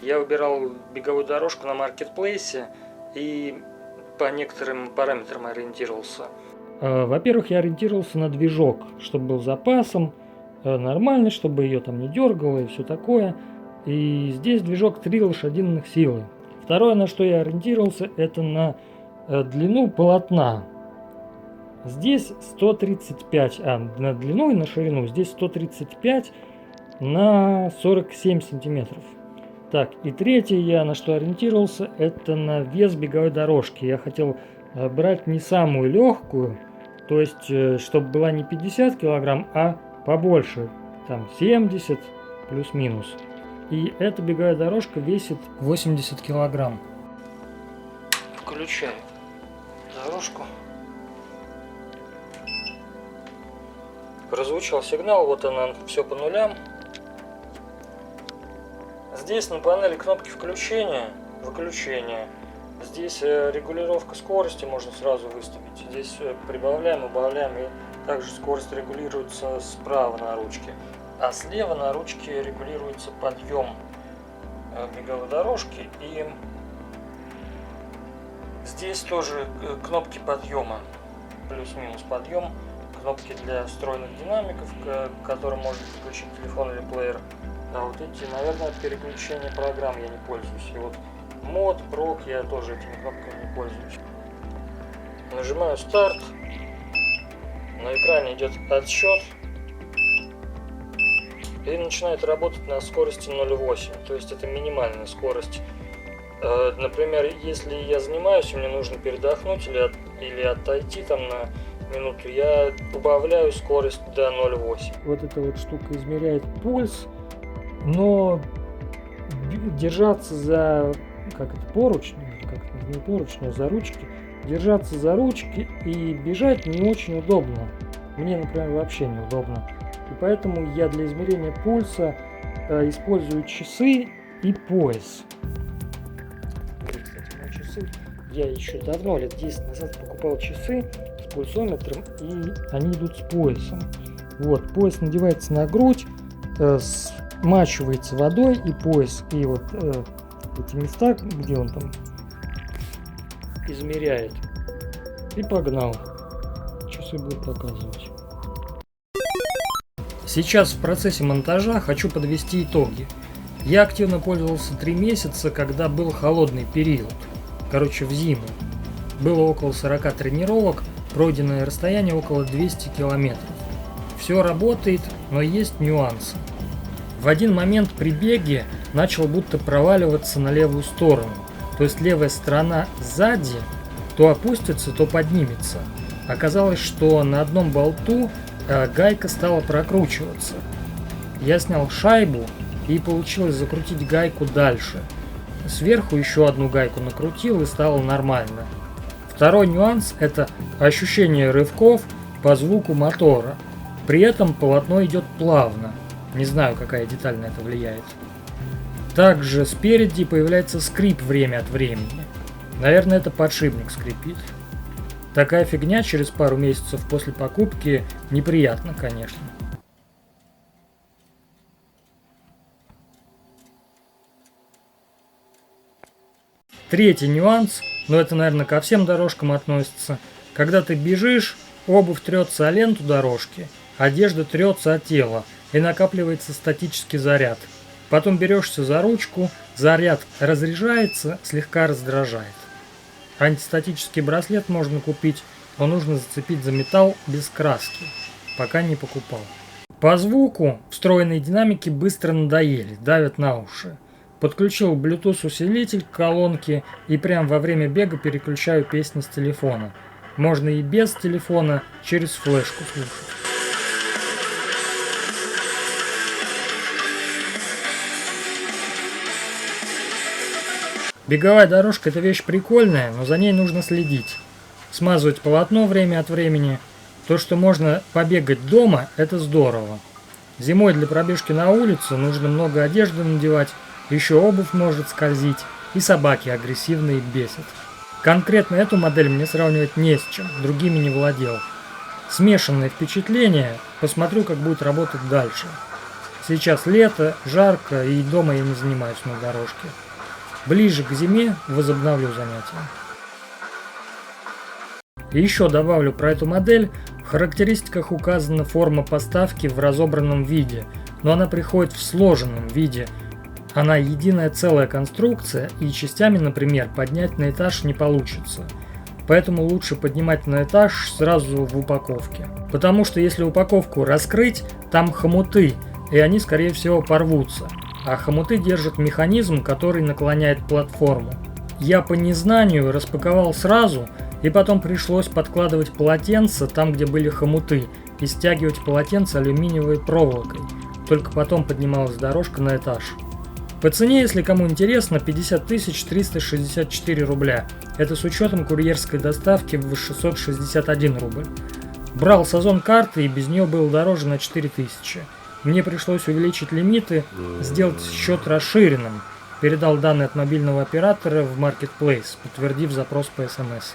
Я выбирал беговую дорожку на маркетплейсе и по некоторым параметрам ориентировался. Во-первых, я ориентировался на движок, чтобы был запасом, нормальный, чтобы ее там не дергало и все такое. И здесь движок 3 лошадиных силы. Второе, на что я ориентировался, это на длину полотна. Здесь 135, на длину и на ширину, здесь 135 на 47 сантиметров. Так, и третье, я на что ориентировался, это на вес беговой дорожки. Я хотел брать не самую легкую, то есть, чтобы была не 50 килограмм, а побольше, там 70 плюс-минус. И эта беговая дорожка весит 80 килограмм. Включаю дорожку. Прозвучал сигнал, вот она, все по нулям. Здесь на панели кнопки включения, выключения. Здесь регулировка скорости можно сразу выставить. Здесь прибавляем, убавляем, и также скорость регулируется справа на ручке. А слева на ручке регулируется подъем беговой дорожки. И здесь тоже кнопки подъема, плюс-минус подъем, кнопки для встроенных динамиков, к которым можно подключить телефон или плеер. А вот эти, наверное, переключение программ я не пользуюсь. И вот мод, прок, я тоже этими кнопками не пользуюсь. Нажимаю старт. На экране идет отсчет. И начинает работать на скорости 0,8. То есть это минимальная скорость. Например, если я занимаюсь и мне нужно передохнуть или отойти там на минуту, я убавляю скорость до 0,8. Вот эта вот штука измеряет пульс. Но держаться за поручни, не поручни, а за ручки, держаться за ручки и бежать не очень удобно. Мне, например, вообще неудобно. И поэтому я для измерения пульса использую часы и пояс. Кстати, часы. Я еще давно, лет 10 назад, покупал часы с пульсометром, и они идут с поясом. Вот, пояс надевается на грудь, смачивается водой, и пояс, и вот эти места, где он там измеряет, и погнал. Часы будут показывать. Сейчас в процессе монтажа хочу подвести итоги. Я активно пользовался 3 месяца, когда был холодный период. Короче, в зиму. Было около 40 тренировок, пройденное расстояние около 200 километров. Все работает, но есть нюансы. В один момент при беге начал будто проваливаться на левую сторону. То есть левая сторона сзади то опустится, то поднимется. Оказалось, что на одном болту гайка стала прокручиваться. Я снял шайбу, и получилось закрутить гайку дальше. Сверху еще одну гайку накрутил, и стало нормально. Второй нюанс – это ощущение рывков по звуку мотора. При этом полотно идет плавно. Не знаю, какая деталь на это влияет. Также спереди появляется скрип время от времени. Наверное, это подшипник скрипит. Такая фигня через пару месяцев после покупки неприятно, конечно. Третий нюанс, но это, наверное, ко всем дорожкам относится. Когда ты бежишь, обувь трется о ленту дорожки, одежда трется о тело, и накапливается статический заряд. Потом берешься за ручку, заряд разряжается, слегка раздражает. Антистатический браслет можно купить, но нужно зацепить за металл без краски. Пока не покупал. По звуку встроенные динамики быстро надоели, давят на уши. Подключил Bluetooth усилитель к колонке и прямо во время бега переключаю песни с телефона. Можно и без телефона, через флешку слушать. Беговая дорожка – это вещь прикольная, но за ней нужно следить. Смазывать полотно время от времени. То, что можно побегать дома – это здорово. Зимой для пробежки на улице нужно много одежды надевать, еще обувь может скользить, и собаки агрессивные бесят. Конкретно эту модель мне сравнивать не с чем, другими не владел. Смешанное впечатление, посмотрю, как будет работать дальше. Сейчас лето, жарко, и дома я не занимаюсь на дорожке. Ближе к зиме возобновлю занятия. И еще добавлю про эту модель. В характеристиках указана форма поставки в разобранном виде, но она приходит в сложенном виде. Она единая целая конструкция, и частями, например, поднять на этаж не получится. Поэтому лучше поднимать на этаж сразу в упаковке. Потому что если упаковку раскрыть, там хомуты, и они скорее всего порвутся. А хомуты держат механизм, который наклоняет платформу. Я по незнанию распаковал сразу, и потом пришлось подкладывать полотенце там, где были хомуты, и стягивать полотенце алюминиевой проволокой. Только потом поднималась дорожка на этаж. По цене, если кому интересно, 50 364 рубля. Это с учетом курьерской доставки в 661 рубль. Брал с Озон карты, и без нее было дороже на 4000. Мне пришлось увеличить лимиты, сделать счет расширенным. Передал данные от мобильного оператора в Marketplace, подтвердив запрос по СМС.